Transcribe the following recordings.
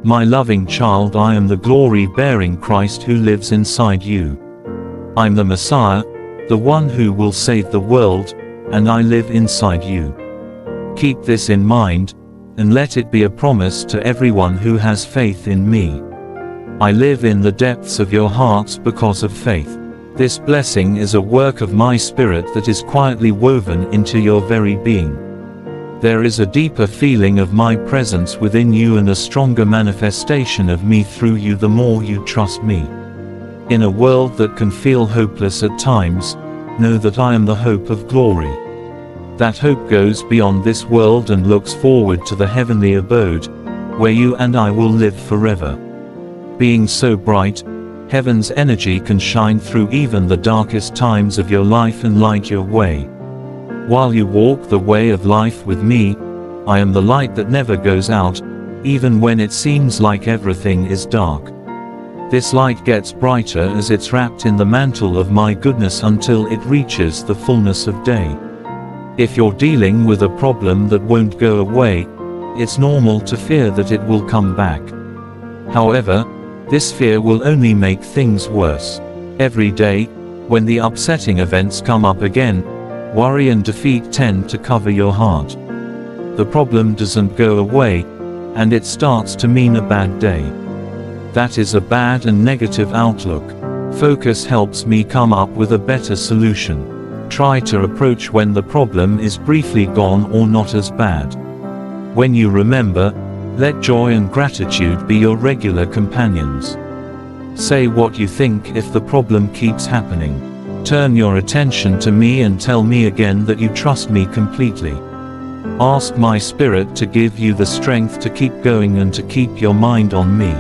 My loving child, I am the glory-bearing Christ who lives inside you. I'm the Messiah, the one who will save the world, and I live inside you. Keep this in mind, and let it be a promise to everyone who has faith in me. I live in the depths of your hearts because of faith. This blessing is a work of my Spirit that is quietly woven into your very being. There is a deeper feeling of my presence within you and a stronger manifestation of me through you the more you trust me. In a world that can feel hopeless at times, know that I am the hope of glory. That hope goes beyond this world and looks forward to the heavenly abode, where you and I will live forever. Being so bright, heaven's energy can shine through even the darkest times of your life and light your way. While you walk the way of life with me, I am the light that never goes out, even when it seems like everything is dark. This light gets brighter as it's wrapped in the mantle of my goodness until it reaches the fullness of day. If you're dealing with a problem that won't go away, it's normal to fear that it will come back. However, this fear will only make things worse. Every day, when the upsetting events come up again, worry and defeat tend to cover your heart. The problem doesn't go away, and it starts to mean a bad day. That is a bad and negative outlook. Focus helps me come up with a better solution. Try to approach when the problem is briefly gone or not as bad. When you remember, let joy and gratitude be your regular companions. Say what you think if the problem keeps happening. Turn your attention to me and tell me again that you trust me completely. Ask my Spirit to give you the strength to keep going and to keep your mind on me.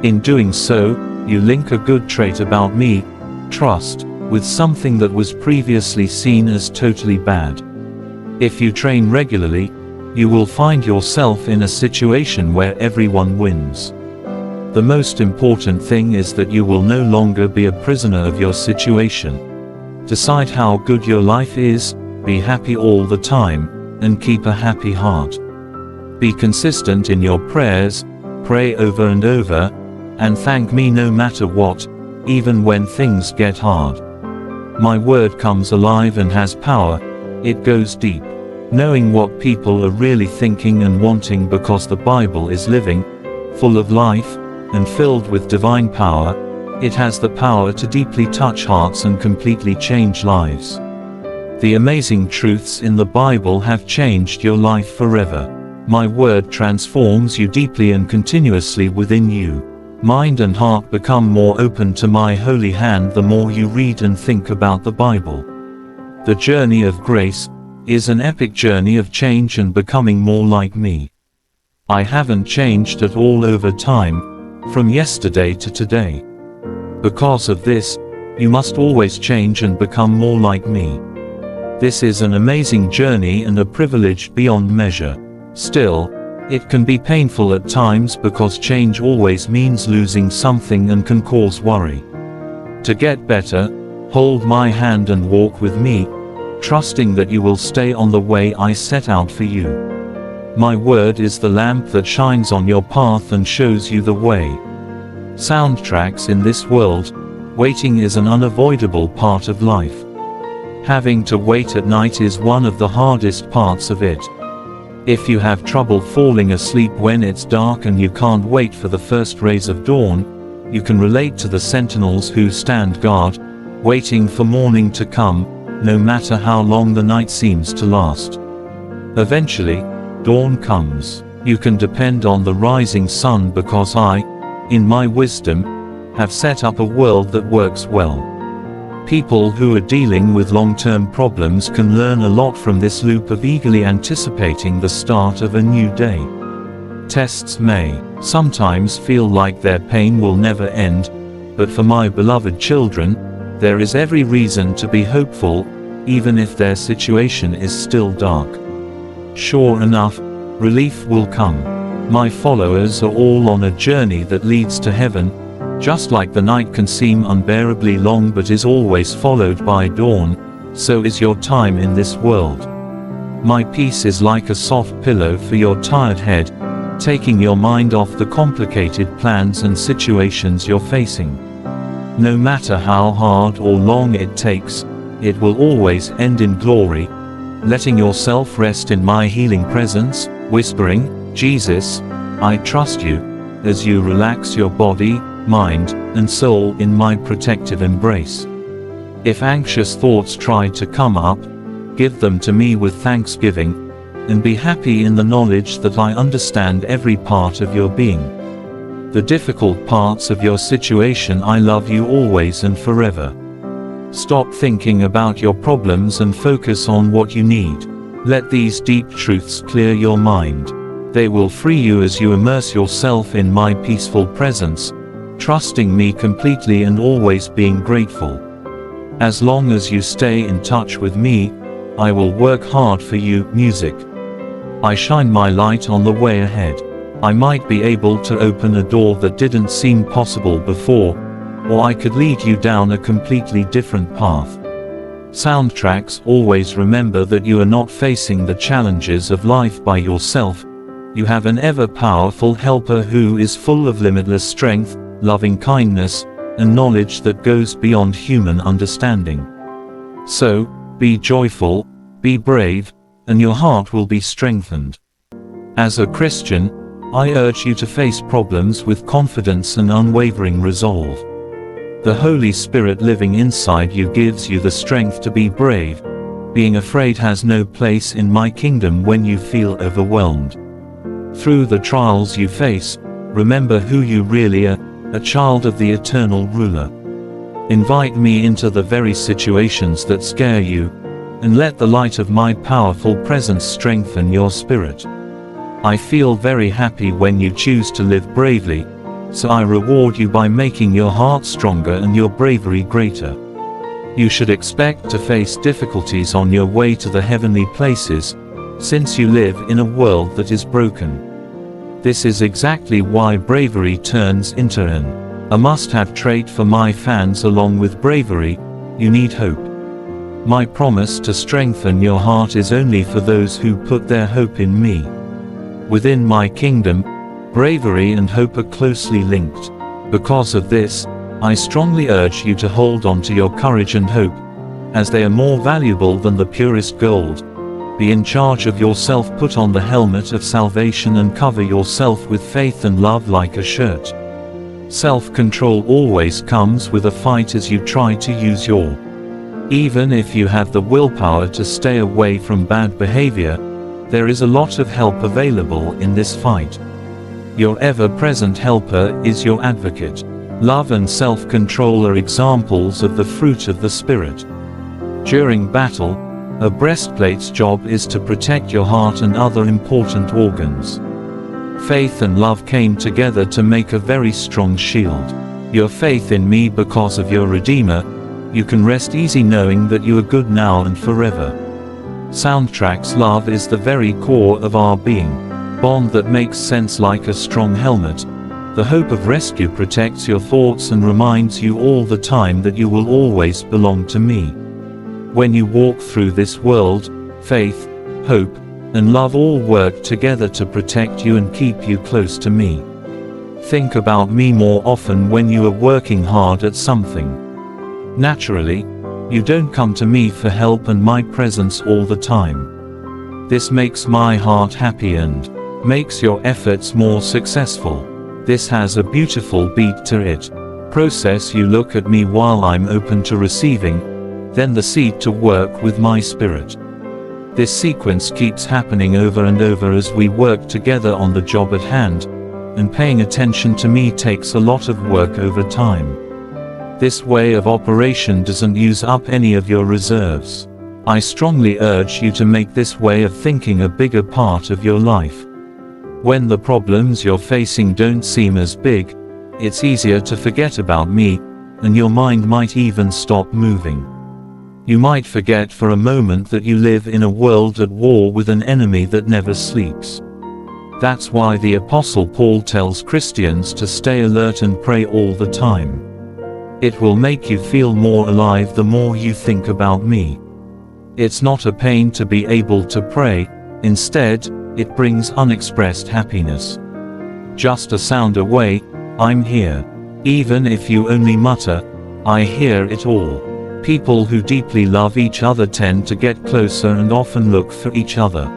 In doing so, you link a good trait about me, trust, with something that was previously seen as totally bad. If you train regularly, you will find yourself in a situation where everyone wins. The most important thing is that you will no longer be a prisoner of your situation. Decide how good your life is, be happy all the time, and keep a happy heart. Be consistent in your prayers, pray over and over, and thank me no matter what, even when things get hard. My word comes alive and has power, it goes deep. Knowing what people are really thinking and wanting because the Bible is living, full of life, and filled with divine power, it has the power to deeply touch hearts and completely change lives. The amazing truths in the Bible have changed your life forever. My word transforms you deeply and continuously within you. Mind and heart become more open to my holy hand the more you read and think about the Bible. The journey of grace is an epic journey of change and becoming more like me. I haven't changed at all over time, from yesterday to today. Because of this, you must always change and become more like me. This is an amazing journey and a privilege beyond measure. Still, it can be painful at times because change always means losing something and can cause worry. To get better, hold my hand and walk with me, trusting that you will stay on the way I set out for you. My word is the lamp that shines on your path and shows you the way. Soundtracks in this world, waiting is an unavoidable part of life. Having to wait at night is one of the hardest parts of it. If you have trouble falling asleep when it's dark and you can't wait for the first rays of dawn, you can relate to the sentinels who stand guard, waiting for morning to come, no matter how long the night seems to last. Eventually, dawn comes. You can depend on the rising sun because I, in my wisdom, have set up a world that works well. People who are dealing with long-term problems can learn a lot from this loop of eagerly anticipating the start of a new day. Tests may sometimes feel like their pain will never end, but for my beloved children, there is every reason to be hopeful, even if their situation is still dark. Sure enough, relief will come. My followers are all on a journey that leads to heaven. Just like the night can seem unbearably long but is always followed by dawn, so is your time in this world. My peace is like a soft pillow for your tired head, taking your mind off the complicated plans and situations you're facing. No matter how hard or long it takes, it will always end in glory. Letting yourself rest in my healing presence, whispering, "Jesus, I trust you," as you relax your body, mind, and soul in my protective embrace. If anxious thoughts try to come up, give them to me with thanksgiving, and be happy in the knowledge that I understand every part of your being. The difficult parts of your situation, I love you always and forever. Stop thinking about your problems and focus on what you need. Let these deep truths clear your mind. They will free you as you immerse yourself in my peaceful presence, trusting me completely and always being grateful. As long as you stay in touch with me, I will work hard for you. Music. I shine my light on the way ahead. I might be able to open a door that didn't seem possible before, or I could lead you down a completely different path. Soundtracks. Always remember that you are not facing the challenges of life by yourself. You have an ever-powerful helper who is full of limitless strength, loving kindness, and knowledge that goes beyond human understanding. So, be joyful, be brave, and your heart will be strengthened. As a Christian, I urge you to face problems with confidence and unwavering resolve. The Holy Spirit living inside you gives you the strength to be brave. Being afraid has no place in my kingdom when you feel overwhelmed. Through the trials you face, remember who you really are, a child of the eternal ruler. Invite me into the very situations that scare you, and let the light of my powerful presence strengthen your spirit. I feel very happy when you choose to live bravely, so I reward you by making your heart stronger and your bravery greater. You should expect to face difficulties on your way to the heavenly places, since you live in a world that is broken. This is exactly why bravery turns into a must-have trait for my fans. Along with bravery, you need hope. My promise to strengthen your heart is only for those who put their hope in me. Within my kingdom, bravery and hope are closely linked. Because of this, I strongly urge you to hold on to your courage and hope, as they are more valuable than the purest gold. Be in charge of yourself, put on the helmet of salvation and cover yourself with faith and love like a shirt. Self-control always comes with a fight as you try to use your. Even if you have the willpower to stay away from bad behavior, there is a lot of help available in this fight. Your ever-present helper is your advocate. Love and self-control are examples of the fruit of the Spirit. During battle, a breastplate's job is to protect your heart and other important organs. Faith and love came together to make a very strong shield. Your faith in me because of your Redeemer, you can rest easy knowing that you are good now and forever. Soundtracks. Love is the very core of our being. Bond that makes sense like a strong helmet. The hope of rescue protects your thoughts and reminds you all the time that you will always belong to me. When you walk through this world, faith, hope, and love all work together to protect you and keep you close to me. Think about me more often when you are working hard at something. Naturally, you don't come to me for help and my presence all the time. This makes my heart happy and makes your efforts more successful. This has a beautiful beat to it. Process. You look at me while I'm open to receiving, then the seed to work with my spirit. This sequence keeps happening over and over as we work together on the job at hand, and paying attention to me takes a lot of work over time. This way of operation doesn't use up any of your reserves. I strongly urge you to make this way of thinking a bigger part of your life. When the problems you're facing don't seem as big, it's easier to forget about me, and your mind might even stop moving. You might forget for a moment that you live in a world at war with an enemy that never sleeps. That's why the Apostle Paul tells Christians to stay alert and pray all the time. It will make you feel more alive the more you think about me. It's not a pain to be able to pray, instead, it brings unexpressed happiness. Just a sound away, I'm here. Even if you only mutter, I hear it all. People who deeply love each other tend to get closer and often look for each other.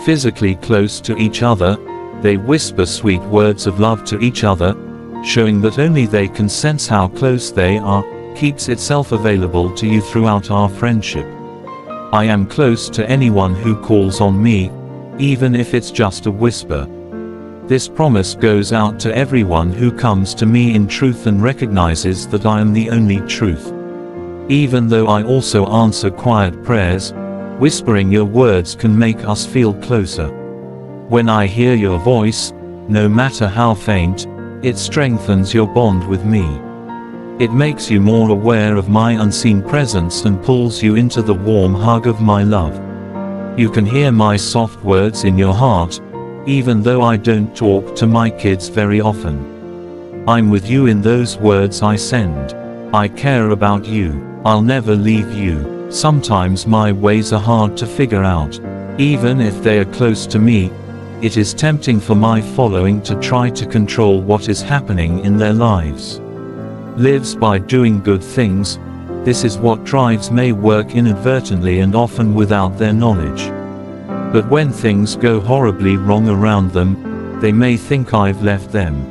Physically close to each other, they whisper sweet words of love to each other, showing that only they can sense how close they are, keeps itself available to you throughout our friendship. I am close to anyone who calls on me, even if it's just a whisper. This promise goes out to everyone who comes to me in truth and recognizes that I am the only truth. Even though I also answer quiet prayers, whispering your words can make us feel closer. When I hear your voice, no matter how faint, it strengthens your bond with me. It makes you more aware of my unseen presence and pulls you into the warm hug of my love. You can hear my soft words in your heart, even though I don't talk to my kids very often. I'm with you in those words I send. I care about you. I'll never leave you. Sometimes my ways are hard to figure out. Even if they are close to me, it is tempting for my following to try to control what is happening in their lives. Lives by doing good things, this is what drives may work inadvertently and often without their knowledge. But when things go horribly wrong around them, they may think I've left them.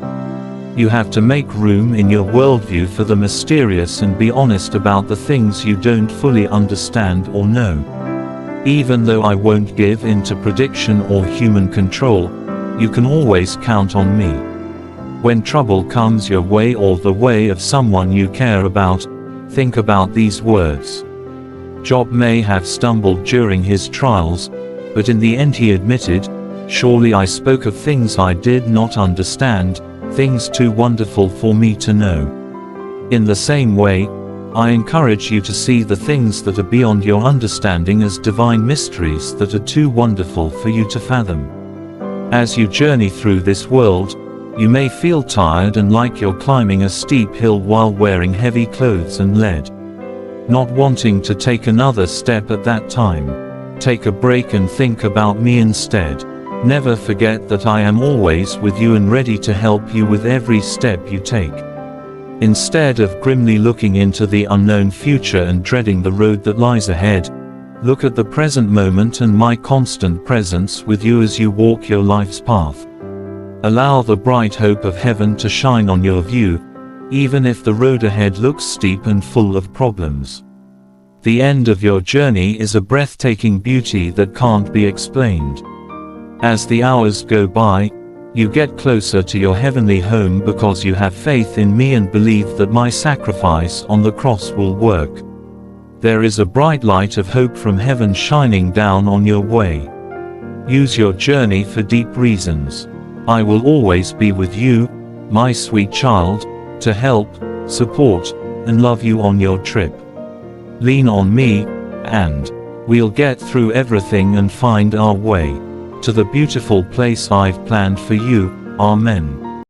You have to make room in your worldview for the mysterious and be honest about the things you don't fully understand or know. Even though I won't give in to prediction or human control, you can always count on me. When trouble comes your way or the way of someone you care about, think about these words. Job may have stumbled during his trials, but in the end he admitted, "Surely I spoke of things I did not understand, things too wonderful for me to know." In the same way, I encourage you to see the things that are beyond your understanding as divine mysteries that are too wonderful for you to fathom. As you journey through this world, you may feel tired and like you're climbing a steep hill while wearing heavy clothes and lead. Not wanting to take another step at that time. Take a break and think about me instead. Never forget that I am always with you and ready to help you with every step you take. Instead of grimly looking into the unknown future and dreading the road that lies ahead, look at the present moment and my constant presence with you as you walk your life's path. Allow the bright hope of heaven to shine on your view, even if the road ahead looks steep and full of problems. The end of your journey is a breathtaking beauty that can't be explained. As the hours go by, you get closer to your heavenly home because you have faith in me and believe that my sacrifice on the cross will work. There is a bright light of hope from heaven shining down on your way. Use your journey for deep reasons. I will always be with you, my sweet child, to help, support, and love you on your trip. Lean on me, and we'll get through everything and find our way to the beautiful place I've planned for you. Amen.